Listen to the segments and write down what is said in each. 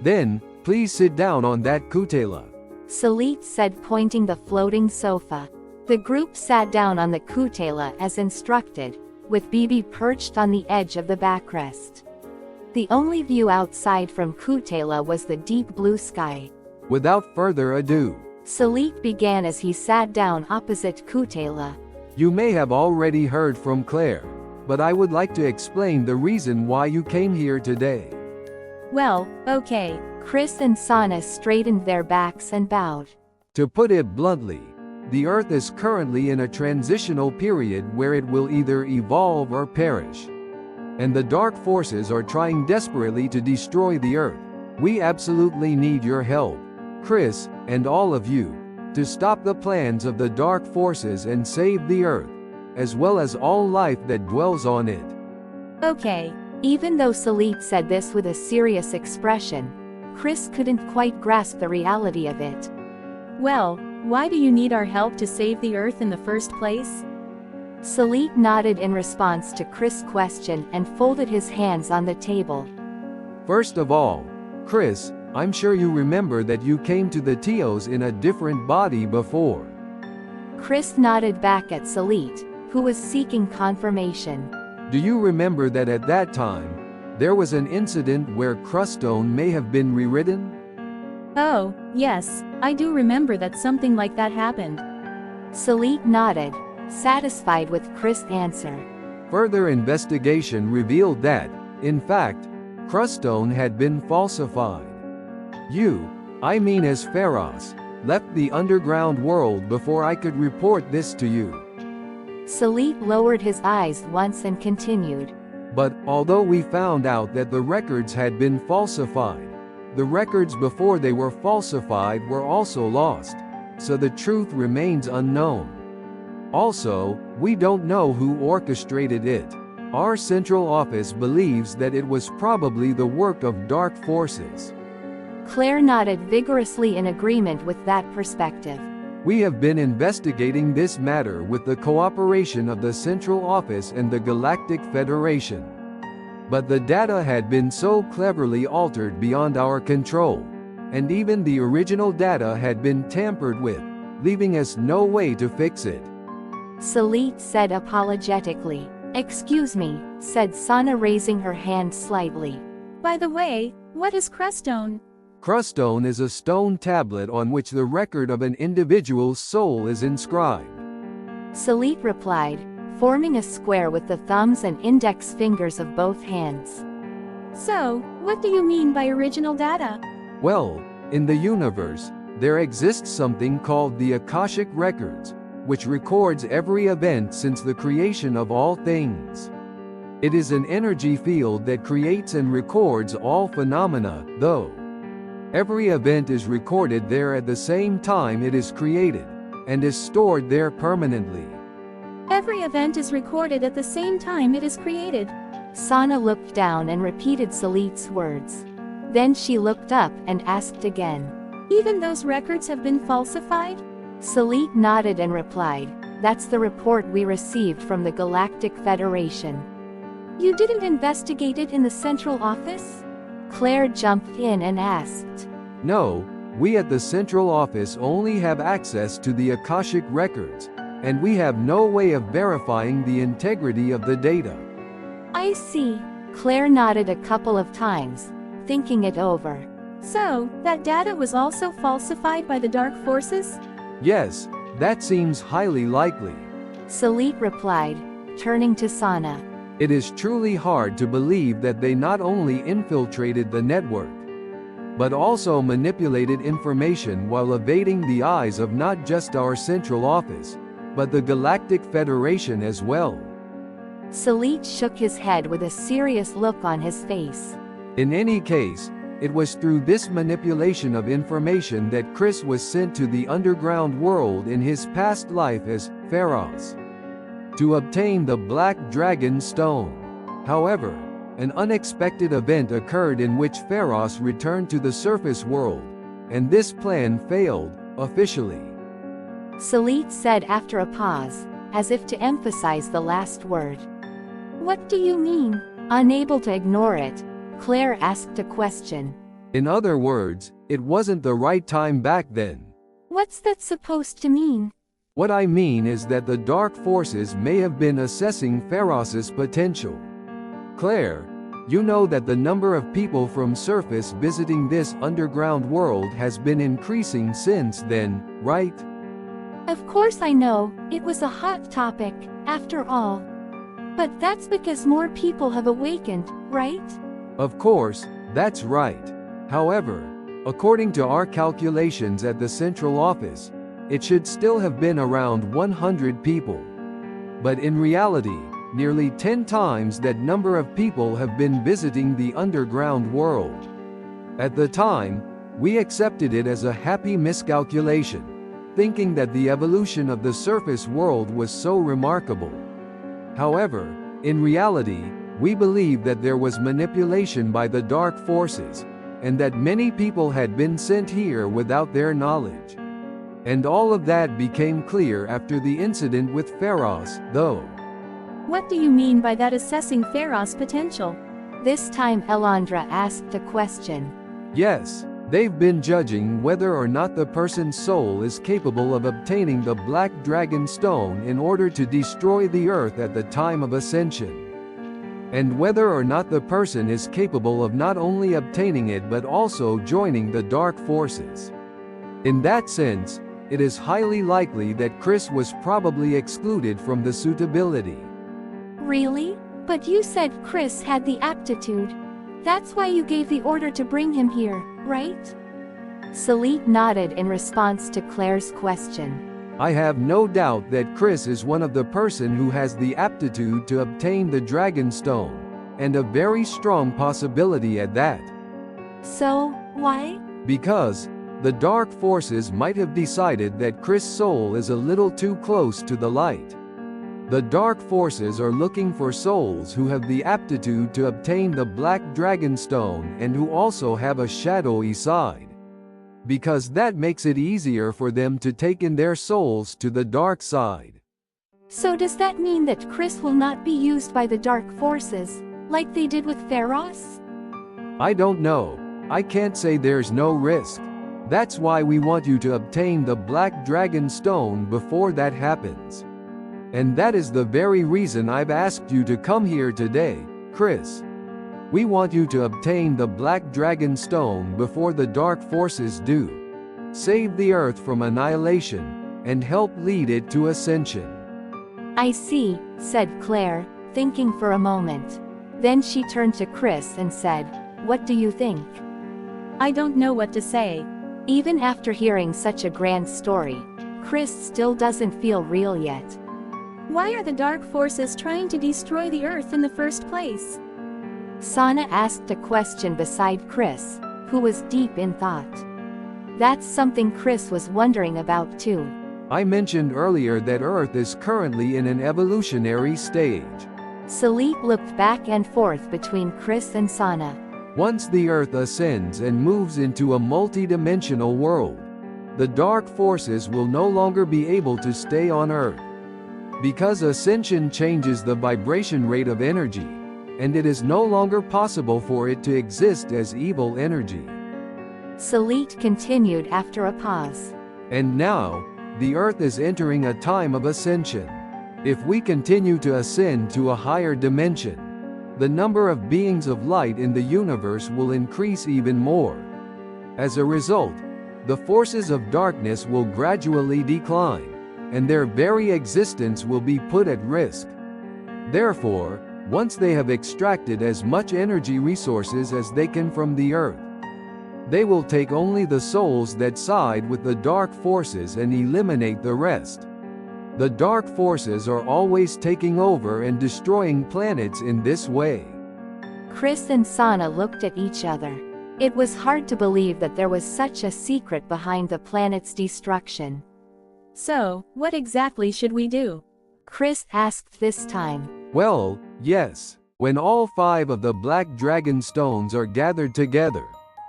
Then, please sit down on that kutela. Salit said, pointing the floating sofa. The group sat down on the kutela as instructed, with Bibi perched on the edge of the backrest. The only view outside from kutela was the deep blue sky. Without further ado, Salit began as he sat down opposite kutela. You may have already heard from Clare, but I would like to explain the reason why you came here today. Well, okay. Chris and Sana straightened their backs and bowed. To put it bluntly, the Earth is currently in a transitional period where it will either evolve or perish. And the dark forces are trying desperately to destroy the Earth. We absolutely need your help, Chris, and all of you, to stop the plans of the dark forces and save the Earth, as well as all life that dwells on it. Okay. Even though Salit said this with a serious expression, Chris couldn't quite grasp the reality of it. Well, why do you need our help to save the Earth in the first place? Salit nodded in response to Chris' question and folded his hands on the table. First of all, Chris, I'm sure you remember that you came to the Teos in a different body before. Chris nodded back at Salit, who was seeking confirmation. Do you remember that at that time, there was an incident where Crustone may have been rewritten? Oh, yes, I do remember that something like that happened. Salit nodded, satisfied with Chris' answer. Further investigation revealed that, in fact, Crustone had been falsified. You, I mean as Pharos, left the underground world before I could report this to you. Salit lowered his eyes once and continued. But, although we found out that the records had been falsified, the records before they were falsified were also lost, so the truth remains unknown. Also, we don't know who orchestrated it. Our central office believes that it was probably the work of dark forces. Clare nodded vigorously in agreement with that perspective. We have been investigating this matter with the cooperation of the Central Office and the Galactic Federation. But the data had been so cleverly altered beyond our control, and even the original data had been tampered with, leaving us no way to fix it. Salit said apologetically. Excuse me, said Sana, raising her hand slightly. By the way, what is Crustone? Crustone is a stone tablet on which the record of an individual's soul is inscribed. Salit replied, forming a square with the thumbs and index fingers of both hands. So, what do you mean by original data? Well, in the universe, there exists something called the Akashic Records, which records every event since the creation of all things. It is an energy field that creates and records all phenomena, though. Every event is recorded there at the same time it is created, and is stored there permanently. Every event is recorded at the same time it is created. Sana looked down and repeated Salit's words. Then she looked up and asked again. Even those records have been falsified? Salit nodded and replied, that's the report we received from the Galactic Federation. You didn't investigate it in the Central Office? Clare jumped in and asked. No, we at the Central Office only have access to the Akashic Records, and we have no way of verifying the integrity of the data. I see. Clare nodded a couple of times, thinking it over. So, that data was also falsified by the dark forces? Yes, that seems highly likely. Salit replied, turning to Sana. It is truly hard to believe that they not only infiltrated the network, but also manipulated information while evading the eyes of not just our Central Office, but the Galactic Federation as well. Salit shook his head with a serious look on his face. In any case, it was through this manipulation of information that Chris was sent to the underground world in his past life as Pharos, to obtain the Black Dragon Stone. However, an unexpected event occurred in which Pharos returned to the surface world, and this plan failed, officially. Salit said after a pause, as if to emphasize the last word. What do you mean? Unable to ignore it, Clare asked a question. In other words, it wasn't the right time back then. What's that supposed to mean? What I mean is that the dark forces may have been assessing Pharos' potential. Claire, you know that the number of people from surface visiting this underground world has been increasing since then, right? Of course I know, it was a hot topic, after all. But that's because more people have awakened, right? Of course, that's right. However, according to our calculations at the central office, it should still have been around 100 people. But in reality, nearly 10 times that number of people have been visiting the underground world. At the time, we accepted it as a happy miscalculation, thinking that the evolution of the surface world was so remarkable. However, in reality, we believe that there was manipulation by the dark forces, and that many people had been sent here without their knowledge. And all of that became clear after the incident with Pharos, though. What do you mean by that assessing Pharos' potential? This time Elandra asked a question. Yes, they've been judging whether or not the person's soul is capable of obtaining the Black Dragon Stone in order to destroy the Earth at the time of Ascension. And whether or not the person is capable of not only obtaining it but also joining the dark forces. In that sense, it is highly likely that Chris was probably excluded from the suitability. Really? But you said Chris had the aptitude. That's why you gave the order to bring him here, right? Salit nodded in response to Claire's question. I have no doubt that Chris is one of the person who has the aptitude to obtain the Dragon Stone, and a very strong possibility at that. So, why? Because the dark forces might have decided that Chris' soul is a little too close to the light. The dark forces are looking for souls who have the aptitude to obtain the Black Dragon Stone and who also have a shadowy side. Because that makes it easier for them to take in their souls to the dark side. So does that mean that Chris will not be used by the dark forces, like they did with Pharos? I don't know. I can't say there's no risk. That's why we want you to obtain the Black Dragon Stone before that happens. And that is the very reason I've asked you to come here today, Chris. We want you to obtain the Black Dragon Stone before the dark forces do. Save the Earth from annihilation, and help lead it to Ascension. I see, said Claire, thinking for a moment. Then she turned to Chris and said, "What do you think?" I don't know what to say. Even after hearing such a grand story, Chris still doesn't feel real yet. Why are the dark forces trying to destroy the Earth in the first place? Sana asked a question beside Chris, who was deep in thought. That's something Chris was wondering about too. I mentioned earlier that Earth is currently in an evolutionary stage. Salit looked back and forth between Chris and Sana. Once the Earth ascends and moves into a multi-dimensional world, the dark forces will no longer be able to stay on Earth. Because Ascension changes the vibration rate of energy, and it is no longer possible for it to exist as evil energy. Salit continued after a pause. And now, the Earth is entering a time of ascension. If we continue to ascend to a higher dimension, the number of beings of light in the universe will increase even more. As a result, the forces of darkness will gradually decline, and their very existence will be put at risk. Therefore, once they have extracted as much energy resources as they can from the Earth, they will take only the souls that side with the dark forces and eliminate the rest. The dark forces are always taking over and destroying planets in this way. Chris and Sana looked at each other. It was hard to believe that there was such a secret behind the planet's destruction. So, what exactly should we do? Chris asked this time. Well, yes. When all 5 of the Black Dragon Stones are gathered together,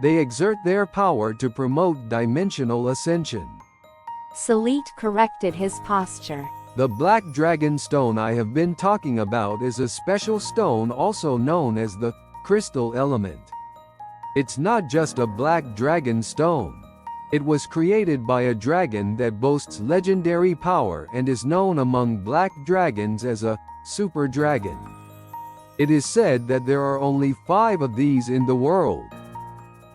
they exert their power to promote dimensional ascension. Salit corrected his posture. The Black Dragon Stone I have been talking about is a special stone also known as the crystal element. It's not just a black dragon stone. It was created by a dragon that boasts legendary power and is known among black dragons as a super dragon. It is said that there are only 5 of these in the world,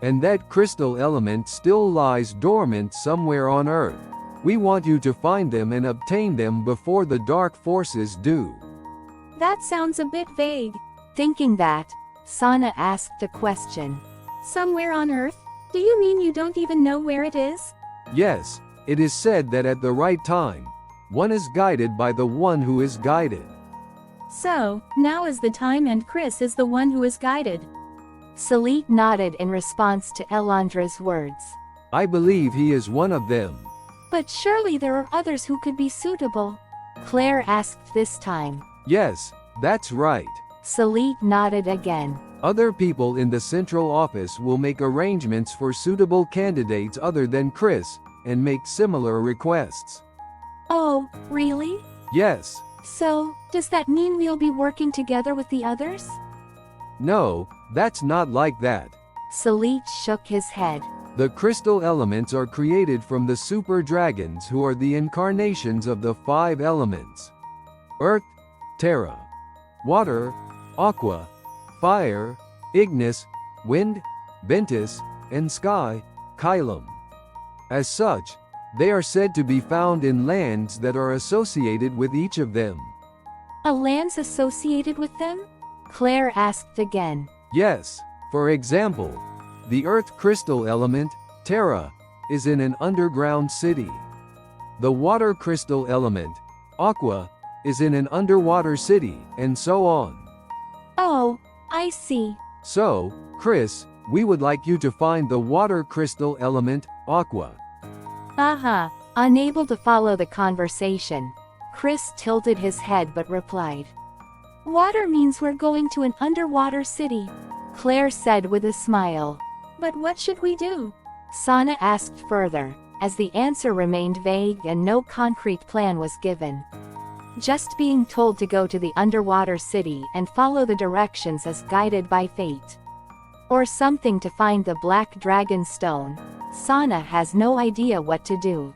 and that crystal element still lies dormant somewhere on Earth. We want you to find them and obtain them before the dark forces do. That sounds a bit vague. Thinking that, Sana asked a question. Somewhere on Earth? Do you mean you don't even know where it is? Yes, it is said that at the right time, one is guided by the one who is guided. So, now is the time and Chris is the one who is guided. Salit nodded in response to Elandra's words. I believe he is one of them. But surely there are others who could be suitable? Clare asked this time. Yes, that's right. Salit nodded again. Other people in the central office will make arrangements for suitable candidates other than Chris, and make similar requests. Oh, really? Yes. So, does that mean we'll be working together with the others? No, that's not like that. Salit shook his head. The crystal elements are created from the super dragons who are the incarnations of the 5 elements: Earth, Terra, Water, Aqua, Fire, Ignis, Wind, Ventus, and Sky, Kylum. As such, they are said to be found in lands that are associated with each of them. A land's associated with them? Clare asked again. Yes, for example, the Earth crystal element, Terra, is in an underground city. The Water crystal element, Aqua, is in an underwater city, and so on. Oh, I see. So, Chris, we would like you to find the Water crystal element, Aqua. Aha. Unable to follow the conversation, Chris tilted his head but replied. Water means we're going to an underwater city, Clare said with a smile. But what should we do? Sana asked further, as the answer remained vague and no concrete plan was given. Just being told to go to the underwater city and follow the directions as guided by fate. Or something to find the black dragon stone. Sana has no idea what to do.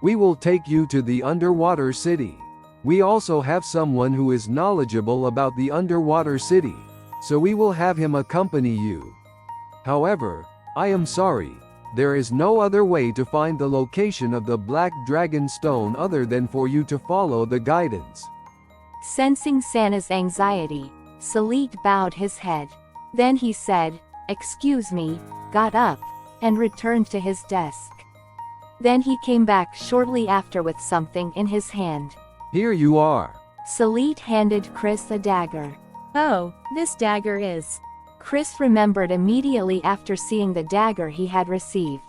We will take you to the underwater city. We also have someone who is knowledgeable about the underwater city, so we will have him accompany you. However, I am sorry, there is no other way to find the location of the black dragon stone other than for you to follow the guidance. Sensing Sana's anxiety, Salit bowed his head. Then he said, "Excuse me," got up, and returned to his desk. Then he came back shortly after with something in his hand. Here you are. Salit handed Chris a dagger. Oh, this dagger is. Chris remembered immediately after seeing the dagger he had received.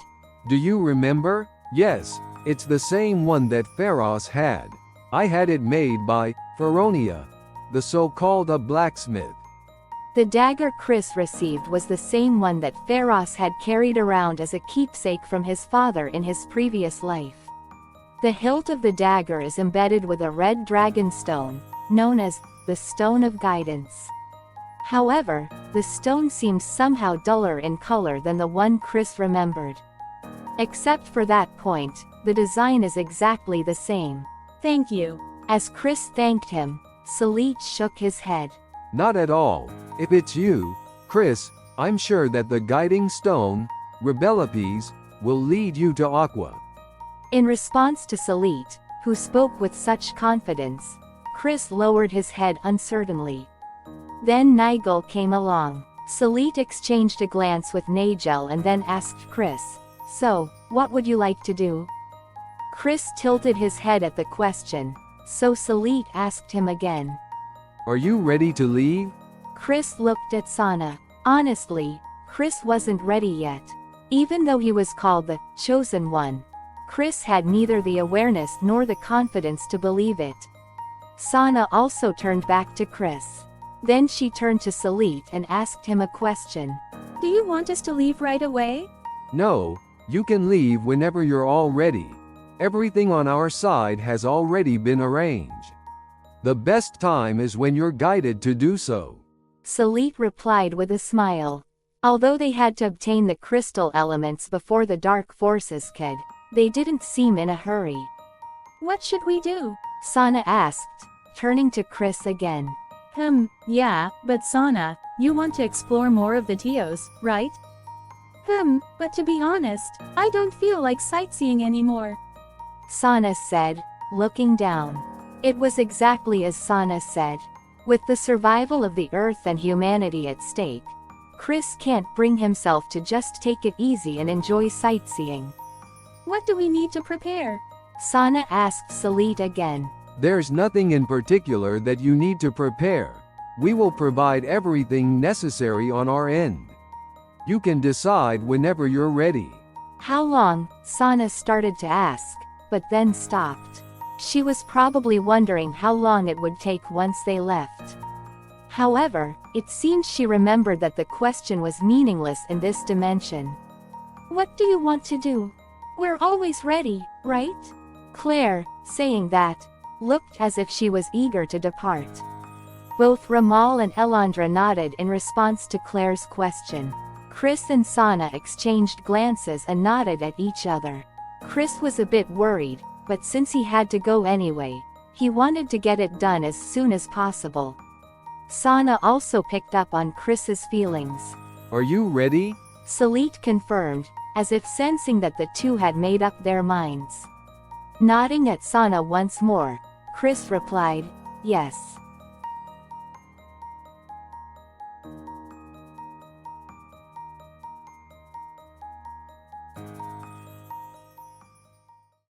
Do you remember? Yes, it's the same one that Pharos had. I had it made by Feronia, the so-called a blacksmith. The dagger Chris received was the same one that Pharos had carried around as a keepsake from his father in his previous life. The hilt of the dagger is embedded with a red dragon stone, known as the Stone of Guidance. However, the stone seems somehow duller in color than the one Chris remembered. Except for that point, the design is exactly the same. Thank you. As Chris thanked him, Salit shook his head. Not at all. If it's you, Chris, I'm sure that the guiding stone, Rebelipes, will lead you to Aqua. In response to Salit, who spoke with such confidence, Chris lowered his head uncertainly. Then Nigel came along. Salit exchanged a glance with Nigel and then asked Chris, "So, what would you like to do?" Chris tilted his head at the question, so Salit asked him again. Are you ready to leave? Chris looked at Sana. Honestly, Chris wasn't ready yet. Even though he was called the Chosen One, Chris had neither the awareness nor the confidence to believe it. Sana also turned back to Chris. Then she turned to Salit and asked him a question. Do you want us to leave right away? No, you can leave whenever you're all ready. Everything on our side has already been arranged. The best time is when you're guided to do so. Salit replied with a smile. Although they had to obtain the crystal elements before the dark forces could, they didn't seem in a hurry. What should we do? Sana asked, turning to Chris again. Yeah, but Sana, you want to explore more of the Teos, right? But to be honest, I don't feel like sightseeing anymore. Sana said, looking down. It was exactly as Sana said. With the survival of the Earth and humanity at stake, Chris can't bring himself to just take it easy and enjoy sightseeing. What do we need to prepare? Sana asked Salit again. There's nothing in particular that you need to prepare. We will provide everything necessary on our end. You can decide whenever you're ready. How long? Sana started to ask, but then stopped. She was probably wondering how long it would take once they left. However, it seemed she remembered that the question was meaningless in this dimension. What do you want to do? We're always ready, right? Clare, saying that, looked as if she was eager to depart. Both Ramal and Elandra nodded in response to Clare's question. Chris and Sana exchanged glances and nodded at each other. Chris was a bit worried, but since he had to go anyway, he wanted to get it done as soon as possible. Sana also picked up on Chris's feelings. Are you ready? Salit confirmed, as if sensing that the two had made up their minds. Nodding at Sana once more, Chris replied, yes.